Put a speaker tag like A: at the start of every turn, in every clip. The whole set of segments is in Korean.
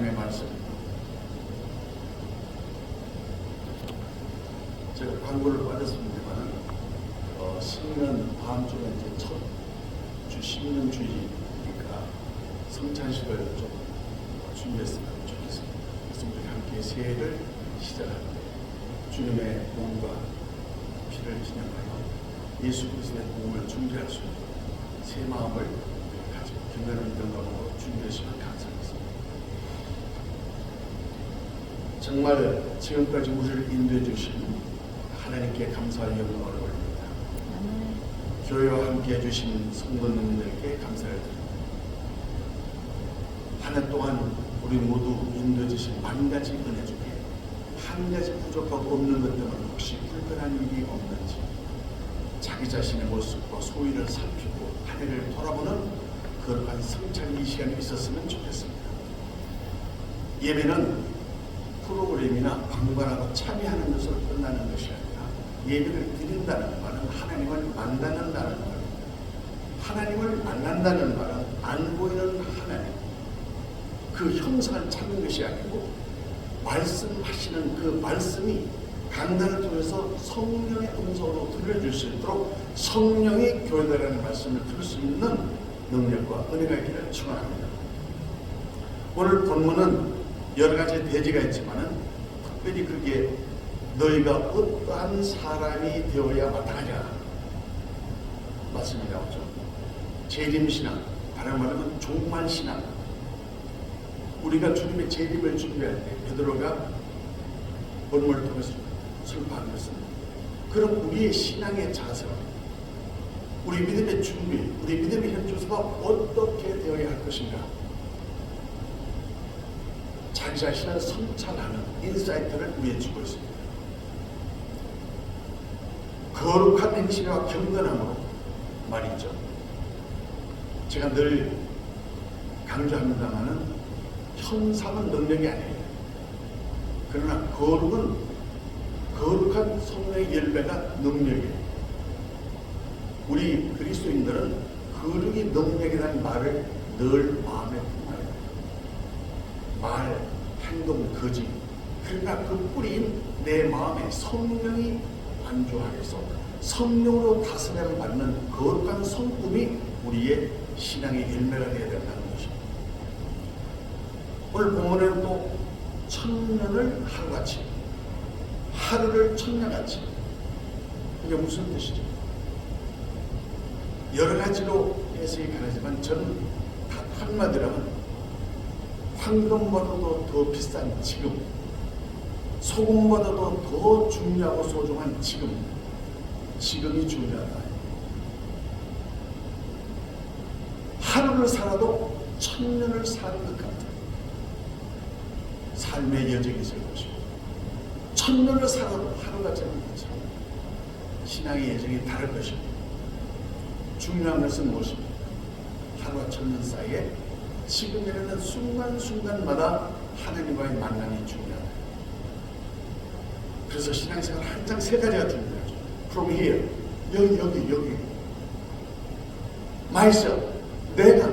A: 하나님의 말씀, 제가 광고를 받았습니다만 신년 다음 주가 이제 첫 신년 주일이니까 성찬식을 좀 준비했으면 좋겠습니다. 그래서 우리 함께 새해를 시작합니다. 주님의 몸과 피를 기념하여 예수 그리스도의 몸을 준비할 수 있는 새 마음을 가지고 경건한 영광으로 준비하시면 감사하겠습니다. 정말 지금까지 우리를 인도해 주신 하나님께 감사의 영광을 올립니다. 교회와 함께 해주신 성도님들께 감사를 드립니다. 한 해 동안 우리 모두 인도해 주신 만 가지 은혜 중에 한 가지 부족하고 없는 것 때문에 혹시 불편한 일이 없는지 자기 자신의 모습과 소위를 살피고 한 해를 돌아보는 거룩한 성찬 이 시간이 있었으면 좋겠습니다. 예배는 프로그램이나 방관하고 참여하는 것으로 끝나는 것이 아니라 예배를 드린다는 말은 하나님을 만나는다는 말입니다. 하나님을 만난다는 말은 안 보이는 하나님, 그 형상을 찾는 것이 아니고 말씀하시는 그 말씀이 강단을 통해서 성령의 음성으로 들려줄 수 있도록 성령이 교회라는 말씀을 들을 수 있는 능력과 은혜가 있기를 축원합니다. 오늘 본문은 여러 가지 대지가 있지만은 특별히 그게 너희가 어떠한 사람이 되어야 마땅하냐 말씀이 나오죠. 재림신앙, 다른 말하면 종말신앙. 우리가 주님의 재림을 준비할 때 베드로가 본문을 통해서 설파한 것은 그럼 우리의 신앙의 자세, 우리 믿음의 준비, 우리 믿음의 현주소가 어떻게 되어야 할 것인가, 자기 자신을 성찰하는 인사이트를 우리에 주고 있습니다. 거룩한 행실과 경건함으로 말이죠. 제가 늘 강조합니다마는 형상은 능력이 아니에요. 그러나 거룩은 거룩한 성령의 열매가 능력이에요. 우리 그리스도인들은 거룩이 능력이라는 말을 늘 마음에 품어요. 말, 행동, 거짓. 그러나 그 뿌리인 내 마음에 성령이 안주하여서 성령으로 다스림을 받는 거룩한 성품이 우리의 신앙의 열매가 되어야 된다는 것입니다. 오늘 본문에는 또 천년을 하루같이, 하루를 천년같이, 이게 무슨 뜻이죠? 여러 가지로 해석이 가능하지만 저는 단 한마디로 하면 황금보다도 더 비싼 지금, 소금보다도 더 중요하고 소중한 지금이 중요하다. 하루를 살아도 천년을 사는 것 같아요. 삶의 여정이 있을 것이고 천년을 살아도 하루같이 하는 것처럼 신앙의 여정이 다를 것입니다. 중요한 것은 무엇입니까? 하루와 천년 사이에 지금이라는 순간순간마다 하나님과의 만남이 중요하다. 그래서 신앙생활 항상 세 가지가 중요하죠. From here, 여기 myself, 내가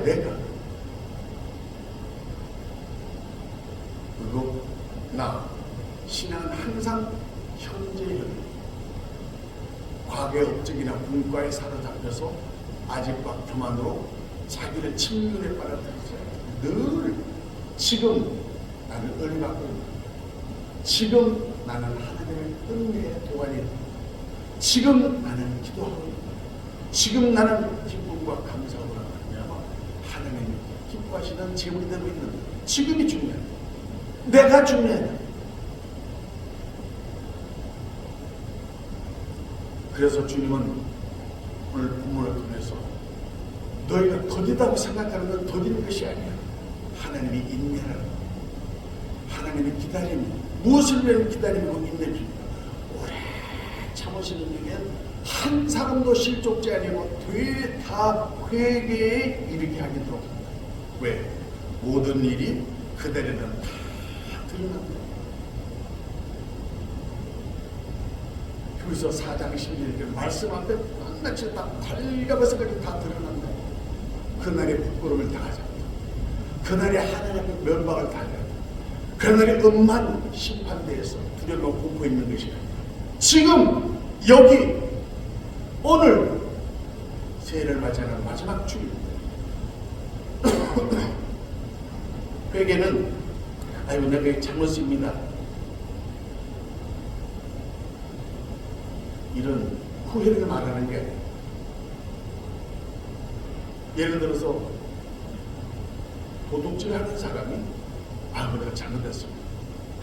A: 그리고 나. 신앙은 항상 현재의 과거의 업적이나 문과에 사로잡혀서 아직과 교만으로 자기를 침륜에 빨아들이지 않고 늘 지금 나는 은혜 받고 있다. 지금 나는 하나님의 은혜의 동안이다. 지금 나는 기도하고 있다. 지금 나는 기쁨과 감사하고 말미암아 하나님이 기뻐하시는 제물이 되고 있는 지금이 중요하다. 내가 중요하다. 그래서 주님은 오늘 본문을 통해서 너희가 더디다고 생각하는 건 더디는 것이 아니야. 하나님이 인내하는, 하나님이 기다림이, 무엇을 위한 기다림이고 인내입니까? 오래 참으시는 중에 한 사람도 실족지 아니고 다 회개에 이르게 하도록 합니다. 왜? 모든 일이 그들에는 다 드러납니다. 그래서 4장 11절 말씀 앞에 낱낱이 다 발가벗어까지 다 드러난다. 그날의 부끄러움을 당하지 않다. 그날의 하나님 앞에 면박을 당하지 않다. 그날의 음한 심판대에서 두려움과 공포 있는 것이 아니라 지금 여기 오늘 새해를 맞이하는 마지막 주입니다. 회개는 아이고 내가 잘못입니다. 이런 후회를 말하는 게 아니에요. 예를 들어서 도둑질하는 사람이 내가 잘못했습니다.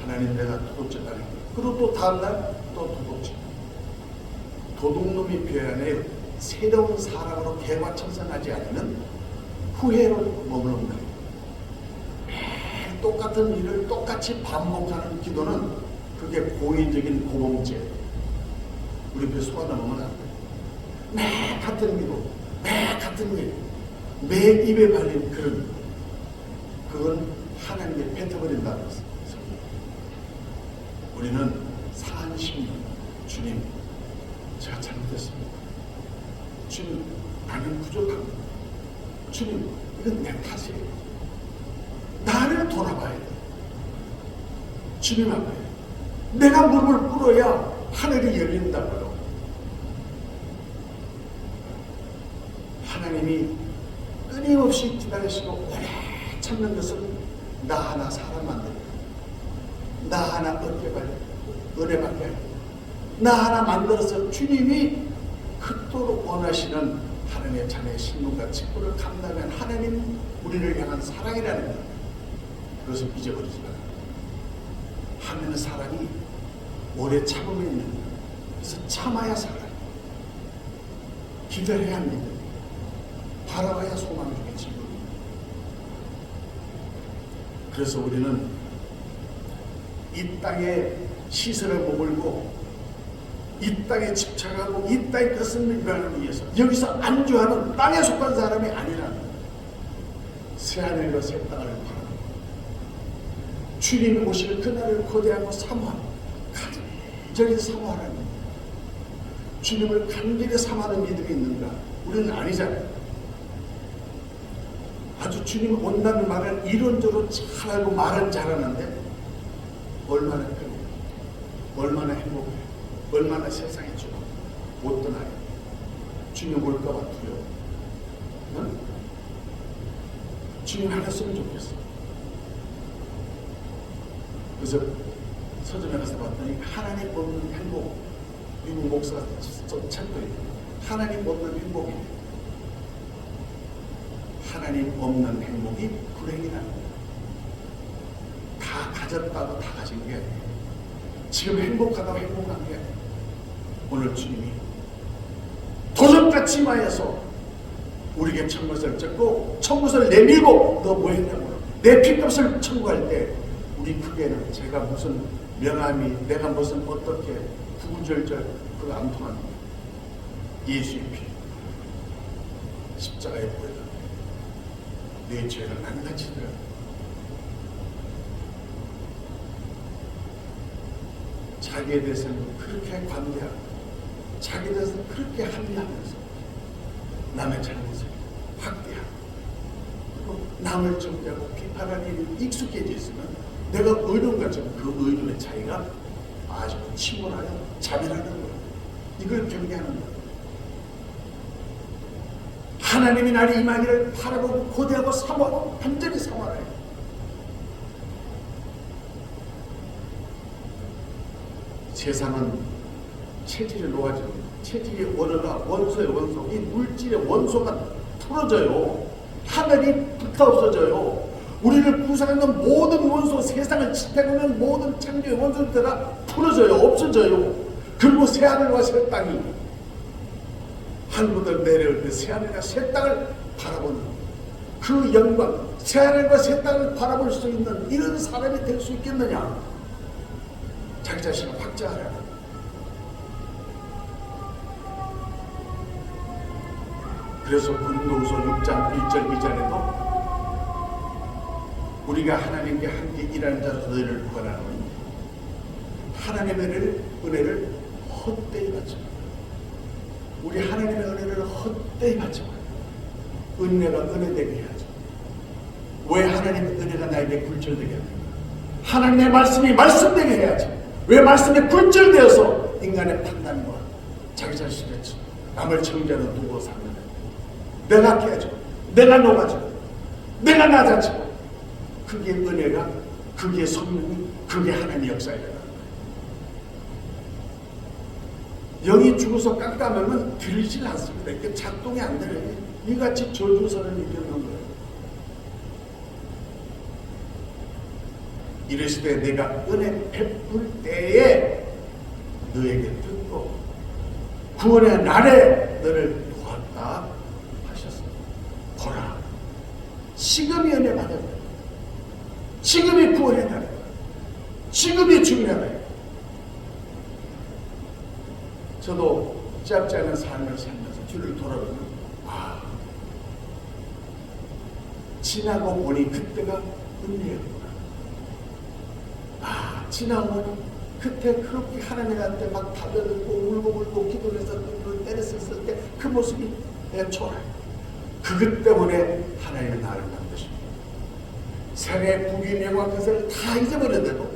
A: 하나님 내가 도둑질하는 거예요. 그리고 또 다음날 또 도둑질. 도둑놈이 변해 새로운 사람으로 개과천선하지 않으면 후회로 머무는 거예요. 매일 똑같은 일을 똑같이 반복하는 기도는 그게 고의적인 고범죄. 우리 배 속아 넘으면 안 돼요. 매 같은 기도, 매 같은 일, 매 입에 발린 그건 하나님께 뱉어버린다는 것입니다. 우리는 40년 주님 제가 잘못했습니다. 주님 나는 부족합니다. 주님 이건 내 탓이에요. 나를 돌아봐야 돼. 주님 앞에 내가 무릎을 꿇어야 하늘이 열린다고요. 하나님이 끊임없이 기다리시고 오래 참는 것은 나 하나 사람 만들고 나 하나 어깨 발려 은혜 받게 하고 나 하나 만들어서 주님이 그토록 원하시는 하나님의 자녀의 신분과 직분을 감당한 하나님 우리를 향한 사랑이라는 것, 그것을 잊어버리지 말아요. 하나님의 사랑이 오래 참음에 있는 것. 그래서 참아야 사랑, 기다려야 믿음, 바라봐야 소망 중에 지금. 그래서 우리는 이 땅에 시설을 머물고 이 땅에 집착하고 이 땅의 것을 밀반하기 위해서 여기서 안주하는 땅에 속한 사람이 아니라는 새하늘과 새 땅을 바라보고 주님 오실 그날을 고대하고 사모하고 간절히 사모하는 주님을 간절히 사모하는 믿음이 있는가? 우리는 아니잖아요. 아주 주님 온다는 말을 이론적으로 잘 알고 말은 잘하는데 얼마나 편해요, 얼마나 행복해요, 얼마나 세상에 주고 못 떠나요. 주님 올까봐 두려워. 응? 주님 하셨으면 좋겠어. 그래서 서점에 가서 봤더니 하나님 없는 행복, 미국 목사가 참고해요. 하나님 없는 행복이 하나님 없는 행복이 불행이라는 거예요. 다 가졌다고 다 가진 게 아니에요. 지금 행복하다고 행복한 게 아니에요. 오늘 주님이 도적같이 마여서 우리에게 천것을 쫓고 천것을 내밀고 너 뭐 했냐고 내 핏값을 청구할 때 우리 크게는 제가 무슨 명함이 내가 무슨 어떻게 구구절절 그거 안 통합니다. 예수의 피 십자가에 보여다 내 죄를 낱낱이 들어 자기에 대해서는 그렇게 관대하고 자기에 대해서는 그렇게 합리하면서 남의 잘못을 확대하고 남을 정죄하고 비판하는 일이 익숙해져 있으면 내가 의론과 그 의론의 차이가 아주 침몰하여 자멸하는 거예요. 이걸 경계하는 거예요. 하나님이 나를 임하기를 바라보고 고대하고 사모하고 간절히 사모하라. 세상은 체질이 놓아지고 체질의 원어가 원소의 원소, 이 물질의 원소가 풀어져요. 하늘이 불타 없어져요. 우리를 구성하는 모든 원소, 세상을 지탱하는 모든 창조의 원소들 다 풀어져요. 없어져요. 그리고 새하늘과 새 땅이 하늘부터 내려올 때 새하늘과 새 땅을 바라보는 그 영광, 새하늘과 새 땅을 바라볼 수 있는 이런 사람이 될 수 있겠느냐? 자기 자신을 확장하라. 그래서 고린도후서 6장 1절 2절에도 우리가 하나님께 함께 일하는 자로서 너희를 구하나니 하나님의 은혜를 헛되이 받지 마라. 우리 하나님의 은혜를 헛되이 받지 마라. 은혜가 은혜되게 해야죠. 왜 하나님의 은혜가 나에게 굴절되게 합니까? 하나님의 말씀이 말씀되게 해야지. 왜 말씀에 굴절되어서 인간의 판단과 자기 자신의 남을 정죄하는 도구로 삼는다. 내가 깨져, 내가 녹아져, 내가 낮아지고, 그게 은혜가, 그게 성령이, 그게 하나님의 역사이다. 영이 죽어서 깜깜하면 들리지 않습니다. 이게 작동이 안 되는 이같이 저주선을 이겨놓는 거예요. 이르시되 내가 은혜 베풀 때에 너에게 듣고 구원의 날에 너를 도왔다 하셨습니다. 보라, 지금이 은혜 받았다. 지금이 구원의 날이다. 지금이 중요하다. 저도 짧지 않은 삶을 살면서 뒤를 돌아보면 지나고 보니 그때가 은혜였구나. 지나고 그때 그렇게 하나님한테 막 달려들고 울고 기도를 했었던 때렸을 때 그 모습이 내 초라해. 그것 때문에 하나님의 나를 만드십니다. 세례 부인 영화 그것을 다 잊어버려도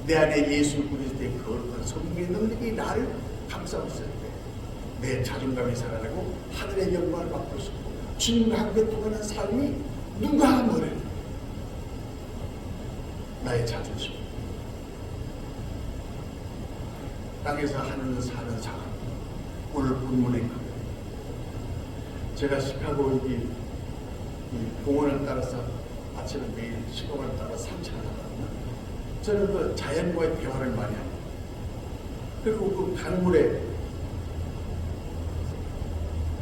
A: 내 안에 예수 그리스도의 거룩한 성령의 능력이 나를 감싸고 있을 때 내 자존감이 살아나고 하늘의 영광을 받고 싶고 주님과 함께 동하는 삶이 누가 뭐래? 나의 자존심. 땅에서 하늘을 사는 사람. 오늘 본문에 있거든요. 제가 시카고 여기 이 공원을 따라서 아침에 매일 시공을 따라 산책을 하거든요. 저는 그 자연과의 대화를 많이 합니다. 그리고 그 강물에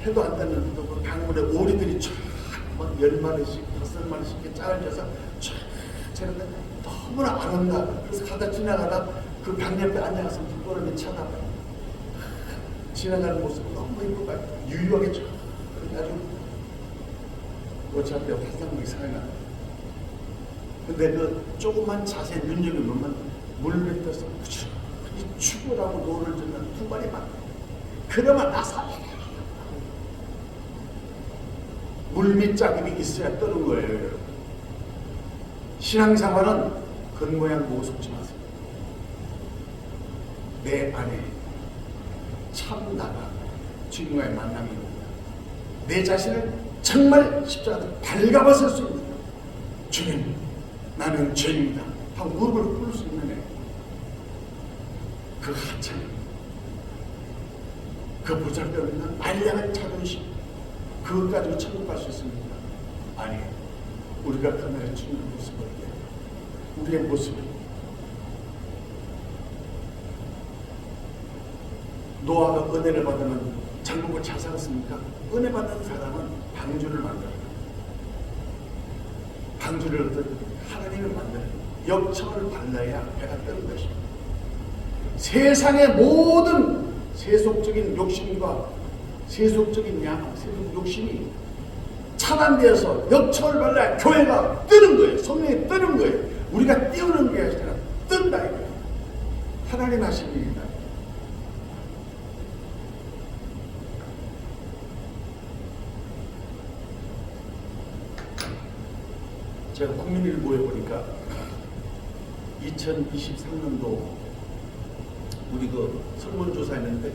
A: 해도 안 닿는 그 강물에 오리들이 쫙 10마리씩 5마리씩 이렇게 짝을 져서 쫙 저런데 너무나 아름다워. 그래서 가다 지나가다 그 강 옆에 앉아서 불보름이 쳐다봐요. 지나가는 모습이 너무 이쁘고 유유하게 쫙 아주 어차피 환상력이 살아나요. 근데 그 조그만 자세히 눈여겨보면 물 밑에서 부지런히 죽으라고 노를 젓는 두 마리 막 그러면 나사해. 물밑자국이 있어야 뜨는 거예요. 신앙생활은 겉모양 보고 속지 마세요. 내 안에 참 나가 주님과의 만남이 옵니다. 내 자신을 정말 십자가에 발가벗을 수 있는 주님, 나는 죄인이다 하고 무릎을 꿇을 수 있는 애. 그 하찮은 그 보잘것없는 말량한 자존심, 그것 가지고 천국 갈 수 있습니까? 아니에요. 우리가 그날의 주님의 모습을 볼 때 우리의 모습이 노아가 은혜를 받으면 장국을 잘 살았습니까? 은혜 받는 사람은 방주를 만들어요. 방주를 어떤 하나님을 만들어요. 역청을 발라야 배가 뜨는 것입니다. 세상의 모든 세속적인 욕심과 세속적인 세속 욕심이 차단되어서 역청을 발라야 교회가 뜨는 거예요. 성령이 뜨는 거예요. 우리가 띄우는 게 아니라 뜬다 이거예요. 하나님 하신 일이다. 제가 국민일보에 보니까 2023년도 우리 그 설문조사했는데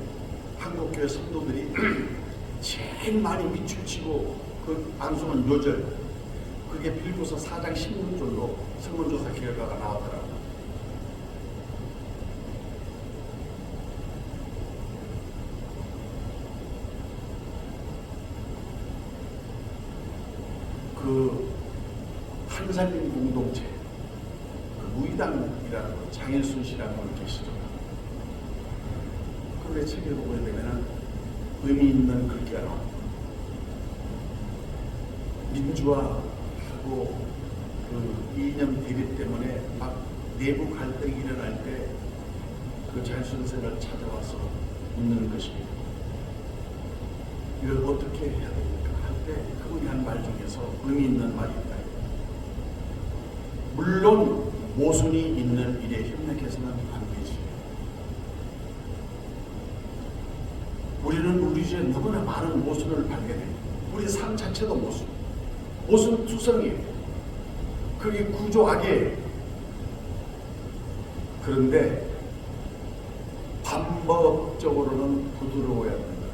A: 한국교회 성도들이 제일 많이 미출치고 그 암송은 요절, 그게 빌고서 4장 16절로 설문조사 결과가 나왔더라고요. 그 한살림 공동체, 그 무의당이라는 장일순 씨라는 분 계시죠. 그런데 책을 보게 되면 의미 있는 글귀가 나옵니다. 민주화하고 그 이념 대립 때문에 막 내부 갈등이 일어날 때 그 장일순생을 찾아와서 묻는 것입니다. 이걸 어떻게 해야 됩니까? 할 때 그분이 한 말 중에서 의미 있는 말이 있다. 물론 모순이 있는 일에 협력해서는 안 되지. 우리는 우리 주에 너무나 많은 모순을 발견해요. 우리 삶 자체도 모순 투성이에요. 그게 구조악이에요. 그런데 반법적으로는 부드러워야 된다.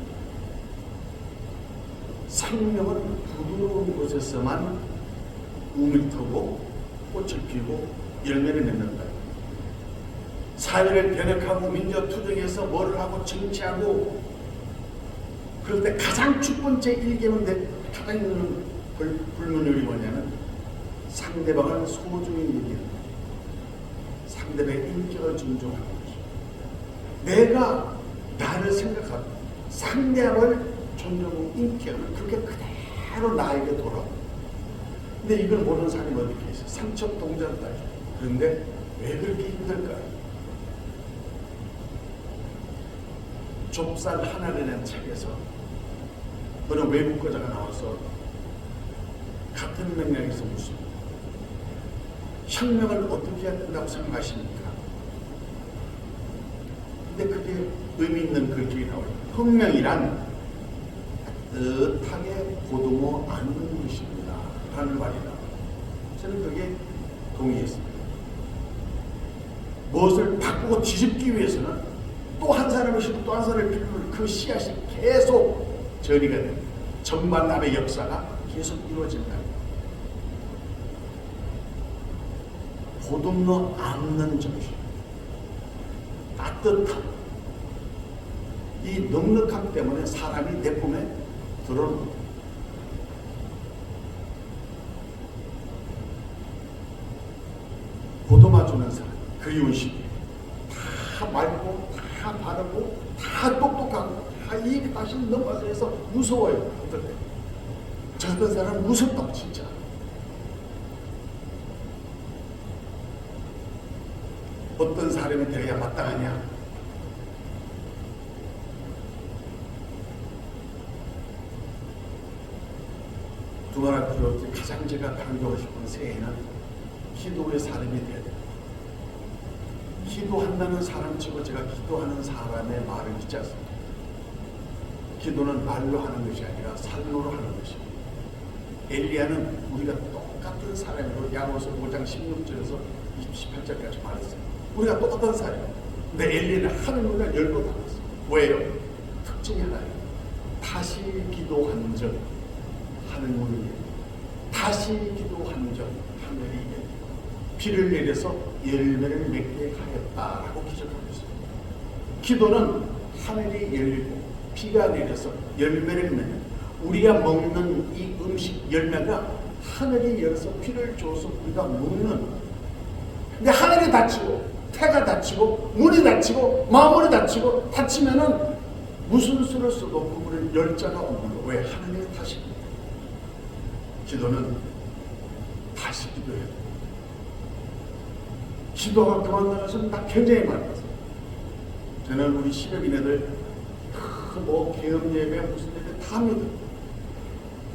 A: 생명은 부드러운 곳에서만 우물 터고 꽃을 피우고 열매를 맺는다. 사회를 변혁하고 민주투쟁해서 뭘 하고 정치하고 그럴 때 가장 첫 번째 일개는 가장 있는 불문율이 뭐냐면 상대방을 소중히 여기는 상대방의 인격을 존중하는 것이죠. 내가 나를 생각하고 상대방을 존중하고 인격을 그렇게 그대로 나에게 돌아오고 근데 이걸 모르는 사람이 어디 있어요? 삼척동자다. 그런데 왜 그렇게 힘들까요? 좁쌀 하나라는 책에서 어느 외국 거자가 나와서 같은 맥락에서 묻습니다. 혁명을 어떻게 해야 된다고 생각하십니까? 근데 그게 의미 있는 글귀가 나와요. 혁명이란 따뜻하게 보듬어 안는 것입니다. 라는 말이 나와요. 저는 그게 동의했습니다. 무엇을 바꾸고 뒤집기 위해서는 또 한 사람을 또 한 사람을 필요로 그 씨앗이 계속 전이가 됩니다. 정반납의 역사가 계속 이루어진다. 보듬어 안는 정신, 따뜻함, 이 넉넉함 때문에 사람이 내 꿈에 들어옵니다. 보듬어주는 사람, 그리운심, 다 맑고 다 바르고 다 똑똑하고 다 이 다시 넘어서 해서 무서워요. 어떨 때 저런 사람은 무섭다고 진짜. 어떤 사람이 되어야 마땅하냐? 두 나라 필요 가장 제가 강조하고 싶은 새해는 기도의 사람이 되어야 돼요. 기도한다는 사람치고 제가 기도하는 사람의 말을 믿지 않습니다. 기도는 말로 하는 것이 아니라 삶으로 하는 것입니다. 엘리야는 우리가 똑같은 사람으로 야고보서 5장 16절에서 28절까지 말했어요. 우리가 똑같은 사람이에요. 근데 엘리야는 하늘문을 열고 닫았어요. 왜요? 특징이 하나예요. 다시 기도한 적 하늘문을 열고 다시 기도한 적 하늘이 열고 비를 내려서 열매를 맺게 하였다라고 기록하고 있습니다. 기도는 하늘이 열리고 비가 내려서 열매를 맺는 우리가 먹는 이 음식 열매가 하늘이 열어서 비를 줘서 우리가 먹는 근데 하늘이 닫히고 태가 닫히고 문이 닫히고 마음이 닫히고 닫히면은 무슨 수를 써도 그 문을 열 자가 없는 거예요. 왜? 하나님이 다시 기도는 다시 기도해야 돼요. 기도가 그만나가서는 나 굉장히 많이 봤어요. 저는 우리 시력인애들 뭐 개업 예배 무슨 예배 다 믿어요.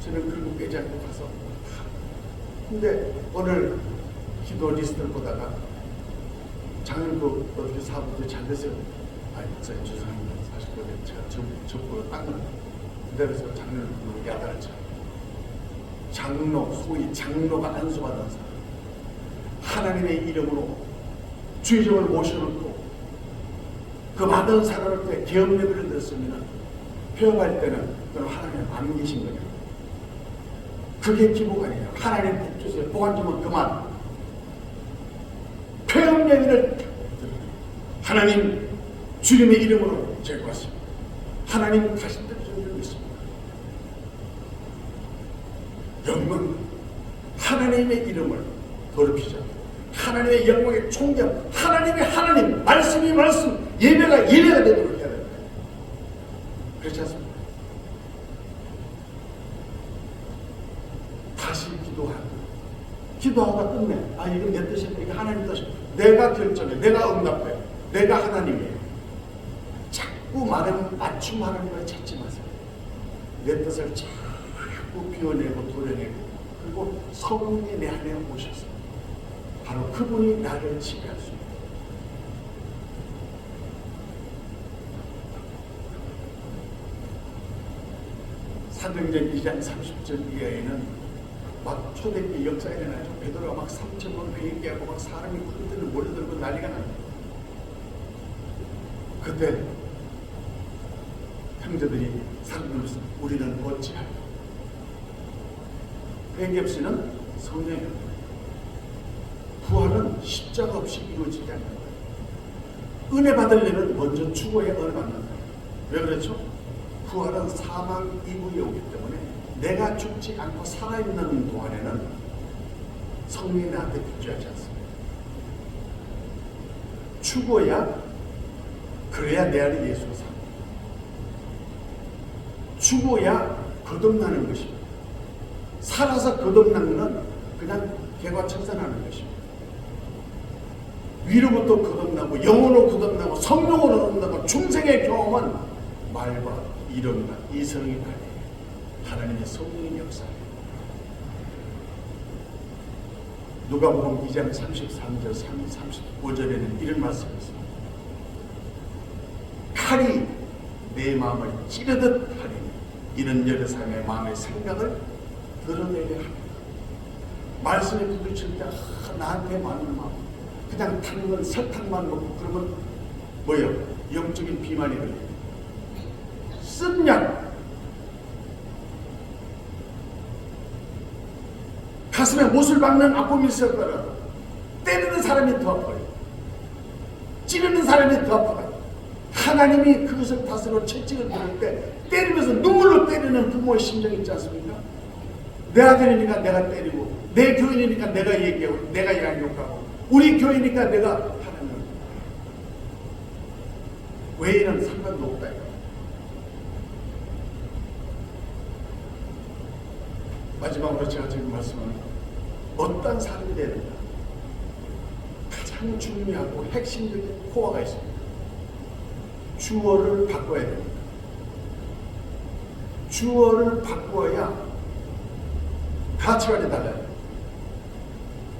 A: 저는 그리고 빼지 않고 가서 다. 근데 오늘 기도 리스트를 보다가 장로도 어떻게 사업도 잘 되세요? 아니 목사님 죄송합니다. 사실 그때 제가 접고로 딴 건 그래서 장로를 야단을 쳐요. 장로 소위 장로가 안수받은 사람 하나님의 이름으로 주의종을 모셔놓고 그 받은 사람을 때 개업 예배를 드렸으면 회업할 때는 그건 하나님 안 계신 거예요. 그게 기복 아니에요. 하나님 복 주세요. 복 안 주면 그만. 회업 예배를 하나님 주님의 이름으로 제거했습니다. 하나님 다시 뜻을 있습니다. 영광 하나님의 이름을 더럽히지 않고 하나님의 영광의 총경 하나님의 하나님 말씀이 말씀 예배가 예배가 되도록 해야 됩니다. 그렇지 않습니까? 다시 기도하고 끝내. 아 이건 내 뜻이야. 이게 하나님 뜻이야. 내가 결정해. 내가 응답해. 내가 하나님이에요. 자꾸 말은 맞춤 하나님을 찾지 마세요. 내 뜻을 자꾸 비워내고 도려내고 그리고 성령이 내 안에 오셔서 바로 그분이 나를 지배할 수 있다. 사도행전 2장 30절 이하에는 막 초대교회 역사에 일어나죠. 베드로가 막 3,000번 회개하고 막 사람이 그들을 몰려들고 난리가 납니다. 그때 형제들이 사람들로서 우리는 어찌하여? 회개 없이는 성령이 없다. 부활은 십자가 없이 이루어지지 않는다. 은혜 받으려면 먼저 죽어야 은혜 받는다. 왜 그렇죠? 부활은 사망 이후에 오기 때문에 내가 죽지 않고 살아있는 동안에는 성령이 나한테 필요하지 않습니다. 죽어야, 그래야 내 안에 예수가 삽니다. 죽어야 거듭나는 것입니다. 살아서 거듭나는 건 그냥 개과천선하는 것입니다. 위로부터 거듭나고 영으로 거듭나고 성령으로 거듭나고 중생의 경험은 말과 이름과 이성이 아니에요. 하나님의 성령의 역사예요. 누가복음 2장 33절 35절에는 이런 말씀이 있습니다. 칼이 내 마음을 찌르듯 하리니 이는 여러 사람의 마음의 생각을 드러내게 합니다. 말씀에 부딪힐 때 나한테 맞는 마음, 그냥 당근 설탕만 먹고 그러면 뭐예요? 영적인 비만이 걸려요. 쓴 약, 가슴에 못을 박는 아픔이 있을 거라. 때리는 사람이 더 아파요. 찌르는 사람이 더 아파요. 하나님이 그것을 다스려 채찍을 들을 때 때리면서 눈물로 때리는 부모의 심정이 있지 않습니까? 내 아들이니까 내가 때리고, 내 교인이니까 내가 얘기하고, 내가 양육하고, 우리 교회니까 내가 하나님. 외에는 상관도 없다. 마지막으로 제가 지금 말씀하는 어떤 사람이 되야 된다. 가장 중요하고 핵심적인 코어가 있습니다. 주어를 바꿔야 됩니다. 주어를 바꿔야 가치관이 달라요.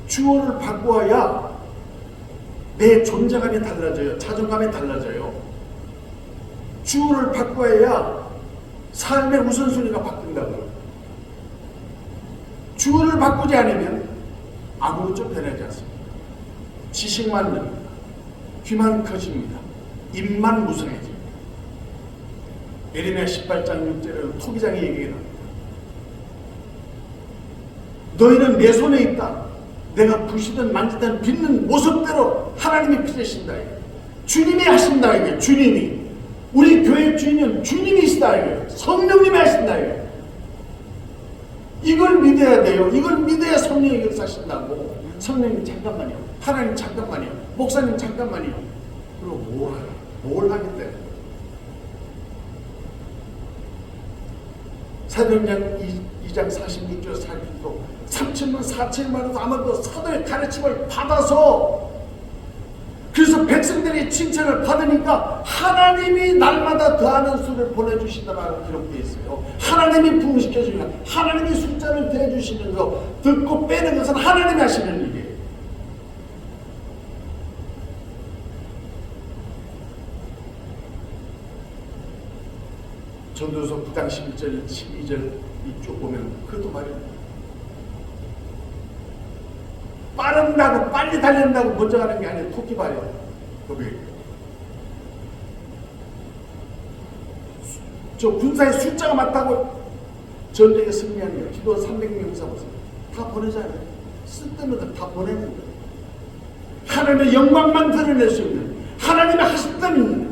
A: 주어를 바꿔야 내 존재감이 달라져요. 자존감이 달라져요. 주어를 바꿔야 삶의 우선순위가 바뀐다고요. 주어를 바꾸지 않으면 아무것도 변하지 않습니다. 지식만 납니다. 귀만 커집니다. 입만 무성해집니다. 예레미야 18장 6절에는 토기장의 얘기가 나옵니다. 너희는 내 손에 있다. 내가 부시든 만지든 빚는 모습대로 하나님이 빚으신다. 주님이 하신다. 이게 주님이. 우리 교회 주인은 주님이시다. 이게 성령님이 하신다. 이게. 이걸 믿어야 돼요. 이걸 믿어야 성령이 역사하신다고. 성령님 잠깐만요. 하나님 잠깐만요. 목사님 잠깐만요. 그리고 뭘 하겠대? 사도행전 2장 46절 46도 3천만 4천만에도 아마도 사도의 가르침을 받아서 그래서 백성들의 칭찬을 받으니까 하나님이 날마다 더하는 수를 보내주시더라고 기록되어 있어요. 하나님이 부흥시켜주니까 하나님이 숫자를 대주시면서 듣고 빼는 것은 하나님이 하시는 일이에요. 전도서 9장 11절 12절 이쪽 보면 그것도 말입니다. 빠른다고 빨리 달린다고 먼저 가는 게 아니라 토끼 발이에요. 저 군사의 숫자가 맞다고 전쟁에 승리하는 거예요. 기도 300명 잡았어요. 다 보내잖아요. 쓸데없는 다 보내는 거예요. 하나님의 영광만 드러낼 수 있는 하나님의 하셨다는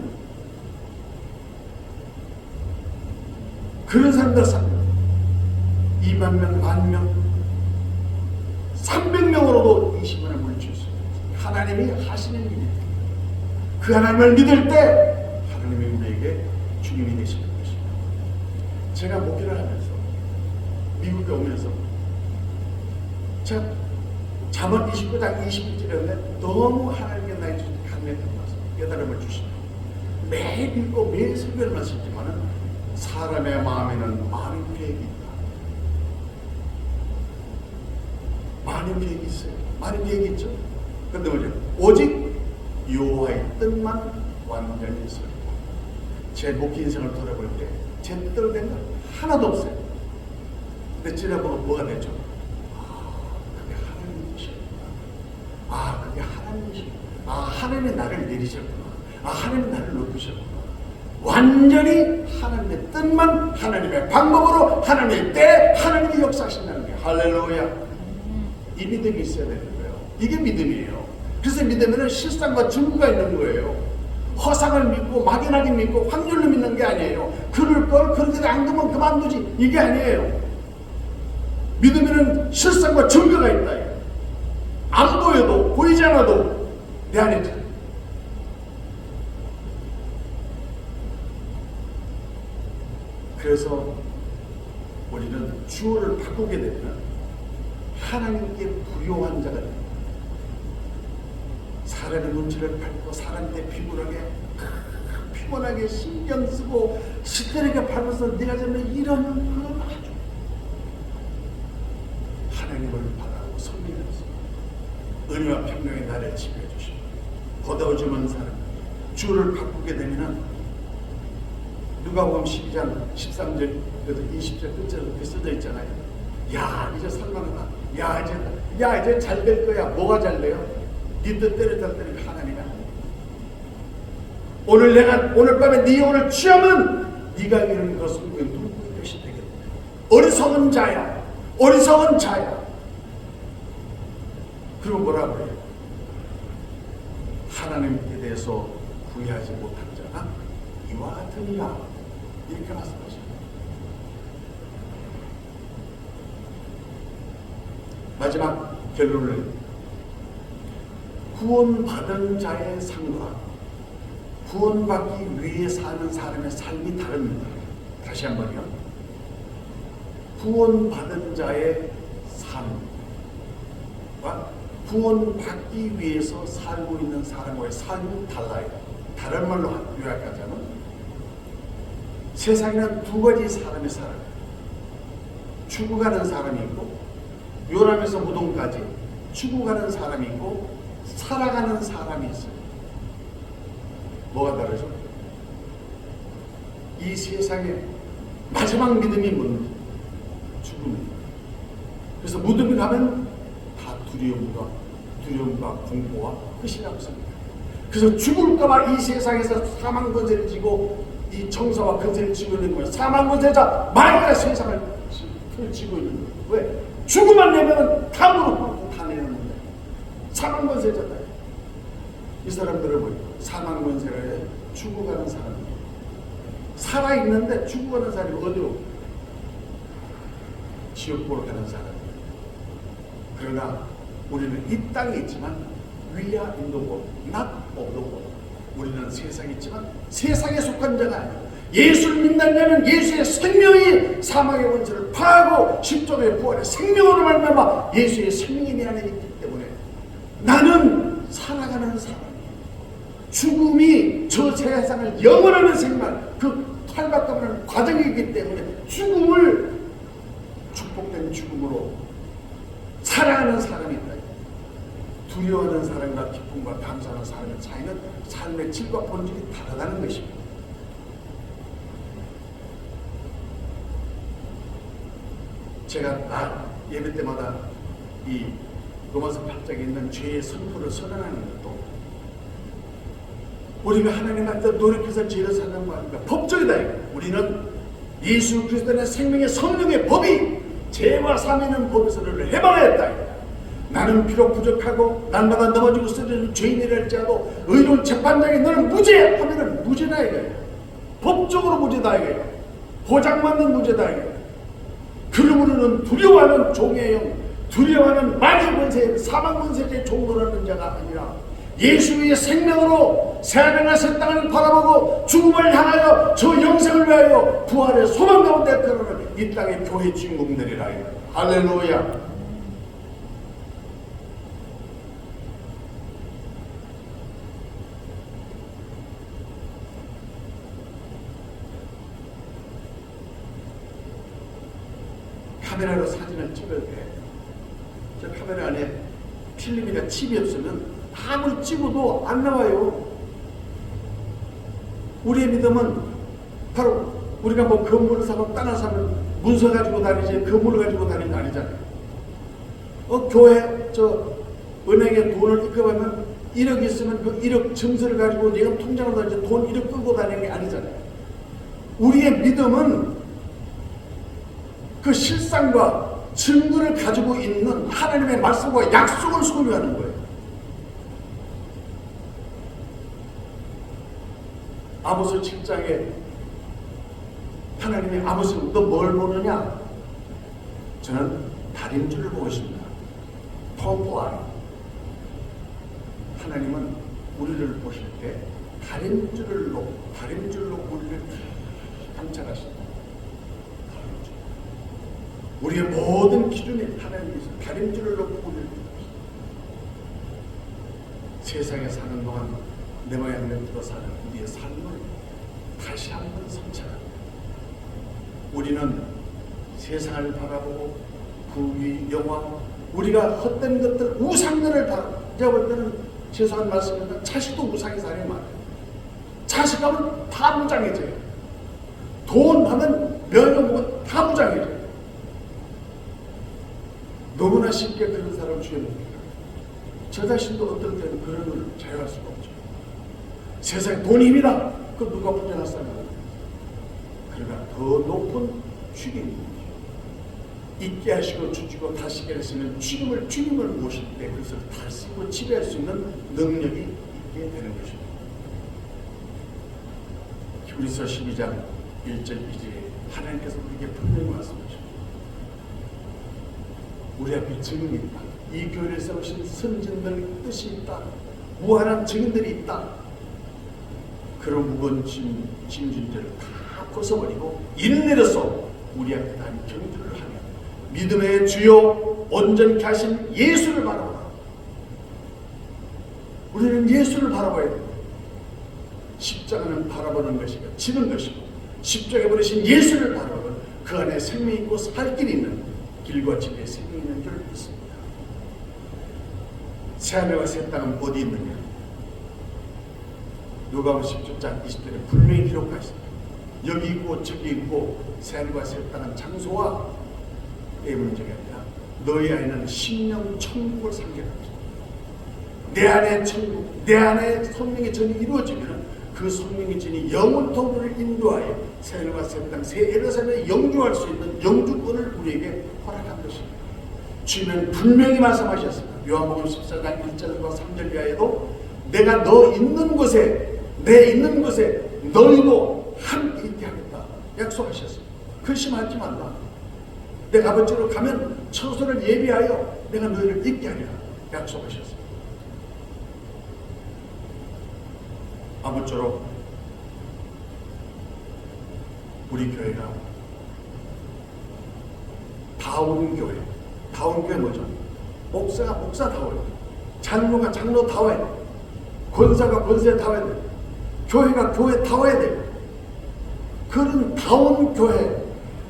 A: 그런 사람들 2만 명, 10,000명 300명으로도 20만을 물릴 수 있어요. 하나님이 하시는 일이에요. 그 하나님을 믿을 때 하나님이 우리에게 주님이 되시는 것입니다. 제가 목회를 하면서 미국에 오면서 제가 잠언 29장 21절에 너무 하나님께 나의 강력한 말씀, 깨달음을 주시고 매일 읽고 매일 설교를 하시지만은 사람의 마음에는 많은 계획이 있다. 많은 계획이 있어요. 많은 계획이 있죠. 근데 뭐죠? 오직 여호와의 뜻만 완전히 있습니다. 제 목회 인생을 돌아볼 때 제 뜻대로 된 건 하나도 없어요. 근데 지나보면 뭐가 되죠? 그게 하나님이시구나. 그게 하나님이시구나. 하나님이 나를 내리셨구나. 하나님이 나를 높이셨구나. 완전히 하나님의 뜻만, 하나님의 방법으로, 하나님의 때 하나님이 역사하신다는 거예요. 할렐루야. 이 믿음이 있어야 되는 거예요. 이게 믿음이에요. 그래서 믿으면 실상과 증거가 있는 거예요. 허상을 믿고 막연하게 믿고 확률로 믿는 게 아니에요. 그럴 걸 그렇게 안 그러면 그만두지, 이게 아니에요. 믿으면 실상과 증거가 있다. 안 보여도, 보이지 않아도 내 안에 들어요. 그래서 우리는 주어를 바꾸게 되면 하나님께 불효한 자가 됩니다. 사람의 눈치를 밟고 사람한테 피곤하게 신경 쓰고 시들하게 밟아서 내가 잘못 이런 그건 아주 하나님을 바라고 섬기면서 은혜와 평강의 나를 지켜해 주시고 거두어주는 사람, 주를 바꾸게 되면 누가복음 12장 13절 20절 끝에 그렇게 써져 있잖아요. 야 이제 설망하다. 야 이제 잘 될 거야. 뭐가 잘 돼요? 네 뜻대로 될 때는 하나님이 오늘 밤에 네 영혼을 취하면 네가 이루는 것은 누구의 것이 되겠다. 어리석은 자야. 그리고 뭐라고 해요? 하나님께 대해서 구애하지 못한 자가 이와 같으니라. 이렇게 말씀하십니다. 마지막 결론을 구원받은 자의 삶과 구원받기 위해 사는 사람의 삶이 다릅니다. 다시 한번요. 구원받은 자의 삶과 구원받기 위해서 살고 있는 사람과의 삶이 달라요. 다른 말로 요약하자면 세상에는 두 가지 사람이 살아요. 죽어가는 사람이 있고 요람에서 무덤까지 죽어가는 사람이 있고 살아가는 사람이 있어요. 뭐가 다르죠? 이 세상에 마지막 믿음이 뭔지 죽음입니다. 그래서 무덤에 가면 다 두려움과 공포와 끝이라고 생각해요. 그래서 죽을까봐 이 세상에서 사망 권세를 지고 이 정사와 권세를 지고 있는 거예요. 사망 권세자 만일까 세상을 지고 있는 거예요. 왜? 죽음만 내면 다 무릎 꿇고 다 내는 거예요. 사망 권세자다. 이 사람들은 뭐예요? 사망 권세가 죽어가는 사람이에요. 살아있는데 죽어가는 사람이 어디로? 지옥 보러 가는 사람이에요. 그러나 우리는 이 땅에 있지만 We are in the world, not of the world. 우리는 세상에 있지만 세상에 속한 자가 아니에요. 예수를 믿는 자는 예수의 생명이 사망의 권세를 파하고 십자가의 부활의 생명으로 말미암아 예수의 생명이 내 안에 있기 때문에 나는 살아가는 사람이에요. 죽음이 저 세상을 영원하는 생명, 그 탈바꿈하는 과정이기 때문에 죽음을 축복된 죽음으로 살아가는 사람이 있다. 두려워하는 사람과 기쁨과 감사하는 사람의 차이는 삶의 질과 본질이 다르다는 것입니다. 제가 예배 때마다 이 로마서 8장에 있는 죄의 선포를 선언하는 것도 우리가 하나님한테 노력해서 죄를 사는 거 아닙니까? 법적이다. 우리는 예수 그리스도의 생명의 성령의 법이 죄와 사면은 법에서를 해방하였다. 나는 비록 부족하고 날마다 넘어지고 쓰러지는 죄인이라 할지라도 의로운 재판장이 너는 무죄 하면은 무죄다 이거예요. 법적으로 무죄다 이거예요. 보장받는 무죄다 이거예요. 그러므로는 두려워하는 종의 영, 두려워하는 마귀 권세, 사망 권세의 종노라는 자가 아니라 예수의 생명으로 새하늘과 새 땅을 바라보고 죽음을 향하여 저 영생을 위하여 부활의 소망 가운데 들어오는 이 땅의 교회 주인공들이라. 할렐루야. 카메라로 사진을 찍을 때 저 카메라 안에 필름이나 칩이 없으면 아무리 찍어도 안 나와요. 우리의 믿음은 바로 우리가 뭐 건물을 사고 땅을 사면 문서 가지고 다니지 건물을 가지고 다니는 게 아니잖아요. 교회 저 은행에 돈을 입금하면 1억 있으면 그 1억 증서를 가지고 내가 통장으로 다니지 돈 1억 끌고 다니는 게 아니잖아요. 우리의 믿음은 그 실상과 증거를 가지고 있는 하나님의 말씀과 약속을 소유하는 거예요. 아모스 7장에 하나님이 아모스 너 뭘 보느냐? 저는 달인 줄을 보고 있습니다. 펌프아이. 하나님은 우리를 보실 때 달인 줄로 우리를 감찰하십니다. 우리의 모든 기준이 하나님께서 달인 줄을 놓고 우리를 감찰하십니다. 세상에 사는 동안 내 모양 내 뜻대로 사는 우리의 삶을 다시 한번 성찰합니다. 우리는 세상을 바라보고 부귀, 영화, 우리가 헛된 것들, 우상들을 바라보고 제가 볼 때는 죄송한 말씀입니다. 자식도 우상의 사람이 많아요. 자식 하면 다 무장해져요. 돈 하면 명예욕은 다 무장해져요. 너무나 쉽게 그런 사람을 주에 못 해요. 저 자신도 어떤 때는 그런 걸 자유할 수가 없죠. 세상에 돈이 힘이다. 그럼 누가 부정하잖아요. 그러나 더 높은 죽임입니다. 잊게 하시고 주시고 다시게 하시는 주님을 모실 때 그것을 다스리고 지배할 수 있는 능력이 있게 되는 것입니다. 히브리서 12장 1절 2절에 하나님께서 우리에게 분명히 말씀하십니다. 우리 앞에 증인이 있다. 이 교회를 세우신 선진들 뜻이 있다. 무한한 증인들이 있다. 그런 무거운 짐진들을 다 벗어버리고 인내로서 우리 앞에 단 경주를 하며 믿음의 주요 온전케 하신 예수를 바라보라. 우리는 예수를 바라봐야 됩니다. 십자가는 바라보는 것이고 지는 것이고 십자가에 버리신 예수를 바라보면 그 안에 생명이 있고 살 길이 있는 길과 집에 생명이 있는 줄 믿습니다. 새하늘과 새 땅은 어디 있느냐? 누가복음 17장 20절에 분명히 기록하십니다. 여기 있고 저기 있고 새하늘과 새 땅은 장소와 내 문제가 아니라 너희 안에는 심령 천국을 상징합니다. 내 안에 천국, 내 안에 성령의 전이 이루어지면 그 성령의 전이 영원토를 인도하여 새하늘과 새 땅, 새 예루살렘에 영주할 수 있는 영주권을 우리에게 허락한 것입니다. 주님은 분명히 말씀하셨습니다. 요한복음 14장 1절과 3절 이하에도 내가 너 있는 곳에 내 있는 곳에 너희도 함께 있게 하겠다 약속하셨습니다. 근심하지 말라. 내가 아버지로 가면 처소를 예비하여 내가 너희를 있게 하리라 약속하셨습니다. 아무쪼록 우리 교회가 다운 교회, 다운 교회 뭐죠? 목사가 목사다워야 돼. 장로가 장로다워야 돼. 권사가 권사다워야 돼. 교회가 교회다워야 돼. 그런 다운 교회,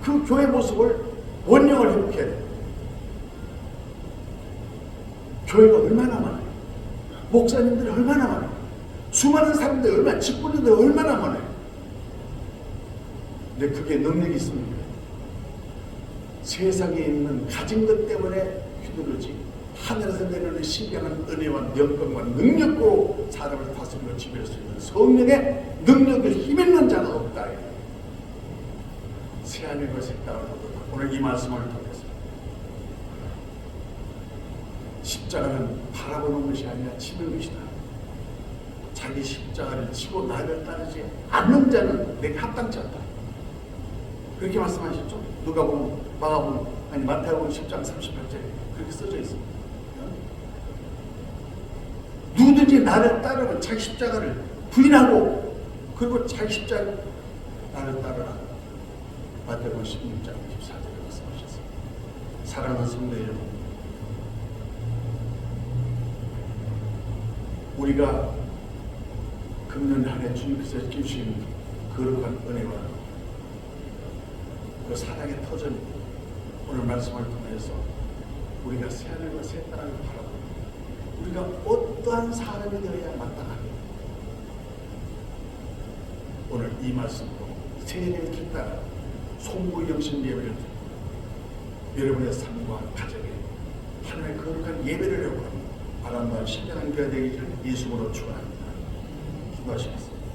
A: 그 교회 모습을 원령을 회복해야 돼. 교회가 얼마나 많아요. 목사님들이 얼마나 많아요. 수많은 사람들이 얼마나, 직분들이 얼마나 많아요. 근데 그게 능력이 있습니까? 세상에 있는 가진 것 때문에 휘두르지 하늘에서 내려오는 신비한 은혜와 영광과 능력으로 사람을 다스리고 지배할 수 있는 성령의 능력을 힘있는 자가 없다. 새하늘과 새 땅을 얻었다. 오늘 이 말씀을 통해서 십자가는 바라보는 것이 아니라 치는 것이다. 자기 십자가를 치고 나를 따르지 않는 자는 내게 합당치 않다. 그렇게 말씀하셨죠. 누가복음, 마가복음, 아니 마태복음 10장 38절에 그렇게 써져 있습니다. 누구든지 나를 따르면 자기 십자가를 부인하고 그리고 자기 십자가 나를 따르라. 마태복음 16장 24절에 말씀하셨습니다. 사랑하는 성도 여러분, 우리가 금년 한 해 주님께서 주신 거룩한 은혜와 그 사랑의 터전 오늘 말씀을 통해서 우리가 새하늘과 새 땅을 바라보고 우리가 어떠한 사람이 되어야 마땅하냐. 오늘 이 말씀으로 새해를 기다려 송구 영신 예배를 드리고 여러분의 삶과 가정에 하나님의 거룩한 예배를 하고 바람과 신령한 교회 되기를 예수로 축원합니다. 기도하시겠습니다.